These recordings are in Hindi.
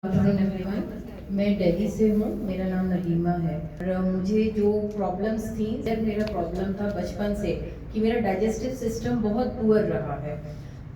आफ्टरनून एवरीवन, मैं दिल्ली से हूँ। मेरा नाम नदीमा है और मुझे जो प्रॉब्लम्स थी, सर मेरा प्रॉब्लम था बचपन से कि मेरा डाइजेस्टिव सिस्टम बहुत पुअर रहा है।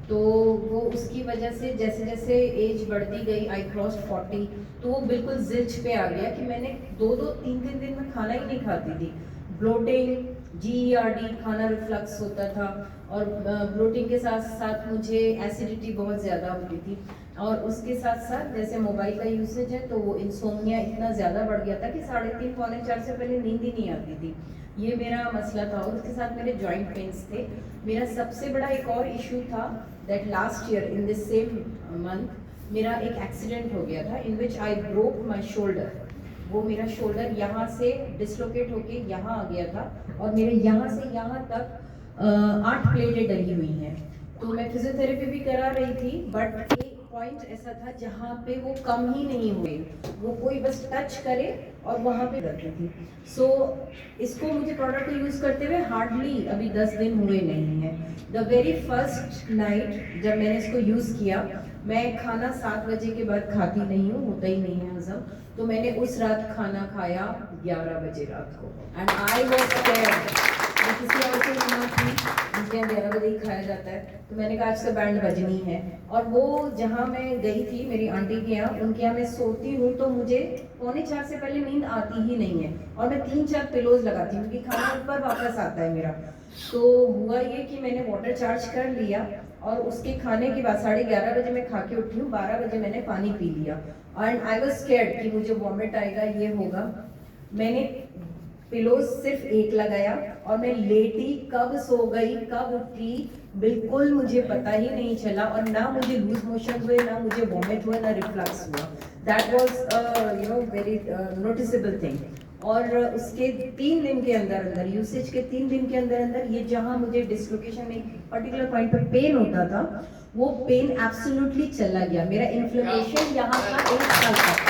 तो वो उसकी वजह से जैसे जैसे एज बढ़ती गई, आई क्रॉस 40, तो वो बिल्कुल जिल्च पे आ गया कि मैंने 2-3 दिन में खाना ही नहीं खाती थी। ब्लोटिंग, GERD, खाना रिफ्लक्स होता था और ब्लोटिंग के साथ साथ मुझे एसिडिटी बहुत ज़्यादा होती थी और उसके साथ साथ जैसे मोबाइल का यूसेज है तो वो इंसोम्निया इतना ज़्यादा बढ़ गया था कि 3:30-4 से पहले नींद ही नहीं आती थी। ये मेरा मसला था और उसके साथ मेरे जॉइंट पेन्स थे। मेरा सबसे बड़ा एक और इशू था that last year in this same month मेरा एक एक्सीडेंट हो गया था इन विच आई ब्रोक माई शोल्डर। वो मेरा शोल्डर यहाँ से डिसलोकेट होके यहाँ आ गया था और मेरे यहाँ से यहाँ तक 8 प्लेटें डली हुई हैं। तो मैं फिजियोथेरेपी भी करा रही थी बट एक पॉइंट ऐसा था जहाँ पे वो कम ही नहीं हुए, वो कोई बस टच करे और वहाँ पे रखी थी। सो इसको मुझे प्रोडक्ट को यूज़ करते हुए हार्डली अभी 10 दिन हुए नहीं हैं। द वेरी फर्स्ट नाइट जब मैंने इसको यूज़ किया, मैं खाना 7 बजे के बाद खाती नहीं हूँ, होता ही नहीं है हजम। तो मैंने उस रात खाना खाया 11 बजे रात को एंड आई वाज स्कैर्ड। मैं किसी और से मना थी, मुझे 11 बजे ही खाया जाता है, तो मैंने कहा आज तो बैंड बजनी है। और वो जहाँ मैं गई थी मेरी आंटी के यहाँ, उनके यहाँ मैं सोती हूँ तो मुझे 3:45 से पहले नींद आती ही नहीं है और मैं 3-4 पिलोज लगाती हूँ क्योंकि खाना ऊपर वापस आता है मेरा। तो हुआ ये कि मैंने वाटर चार्ज कर लिया और उसके खाने के बाद 11:30 बजे मैं खा के उठी हूँ, 12 बजे मैंने पानी पी लिया एंड आई वाज स्कैर्ड कि मुझे वॉमिट आएगा, ये होगा। मैंने पिलोज सिर्फ एक लगाया और मैं लेटी, कब सो गई कब उठी बिल्कुल मुझे पता ही नहीं चला और ना मुझे लूज मोशन हुए, ना मुझे वॉमिट हुआ, ना रिफ्लक्स हुआ। That was very noticeable thing. और उसके 3 दिन के अंदर अंदर, यूसेज के 3 दिन के अंदर अंदर, ये जहाँ मुझे डिसलोकेशन में पर्टिकुलर पॉइंट पे पेन होता था, वो पेन एब्सोल्युटली चला गया। मेरा इन्फ्लेमेशन यहाँ का 1 साल तक,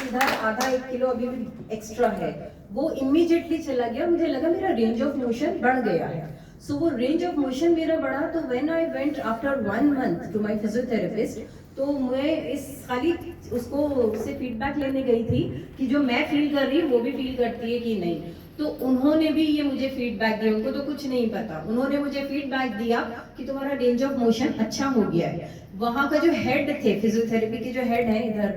इधर आधा 1 किलो अभी भी एक्स्ट्रा है, वो इमीडिएटली चला गया। मुझे लगा मेरा रेंज ऑफ मोशन बढ़ गया है। सो वो रेंज ऑफ मोशन मेरा बढ़ा तो when I went after 1 month to my physiotherapist, तो मैं इस खाली उसको उससे फीडबैक लेने गई थी कि जो मैं फील कर रही हूँ वो भी फील करती है कि नहीं। तो उन्होंने भी ये मुझे फीडबैक दिया, उनको तो कुछ नहीं पता, उन्होंने मुझे फीडबैक दिया कि तुम्हारा रेंज ऑफ मोशन अच्छा हो गया है। वहाँ का जो हेड थे, फिजियोथेरेपी के जो हेड हैं इधर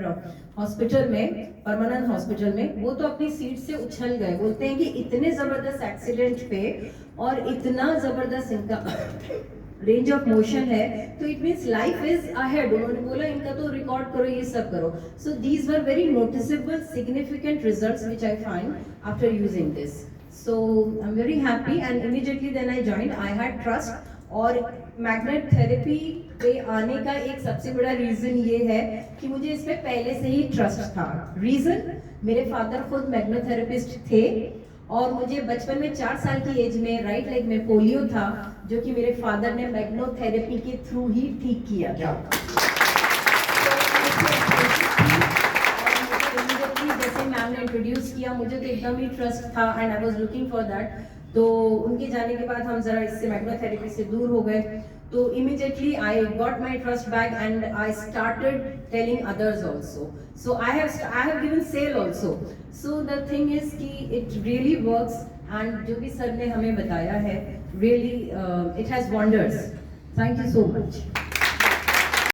हॉस्पिटल में, परमानेंट हॉस्पिटल में, वो तो अपनी सीट से उछल गए। बोलते हैं कि इतने जबरदस्त एक्सीडेंट पे और इतना जबरदस्त इनका रेंज ऑफ मोशन है तो it means life is ahead. उन्होंने बोला इनका तो रिकॉर्ड करो, ये सब करो। So these were very noticeable significant results which I find after using this. So I am very happy and immediately then I joined, I had trust. और मैग्नेट थेरेपी पे आने का एक सबसे बड़ा रीजन ये है कि मुझे इस पे पहले से ही ट्रस्ट था। रीजन, मेरे फादर खुद मैग्नेथेरेपिस्ट थे और मुझे बचपन में 4 साल की एज में राइट लेग में पोलियो था, जो कि मेरे फादर ने मैग्नेथेरेपी के थ्रू ही ठीक किया था। जैसे मैम ने इंट्रोड्यूस किया, मुझे तो एकदम ही ट्रस्ट था and I was looking for that. तो उनके जाने के बाद हम जरा इससे मैग्नेथेरेपी से दूर हो गए, तो immediately I got my trust back and I started telling others also. So I have given sale also. So the thing is कि it really works and जो भी सर ने हमें बताया है, really it has wonders. Thank you so much.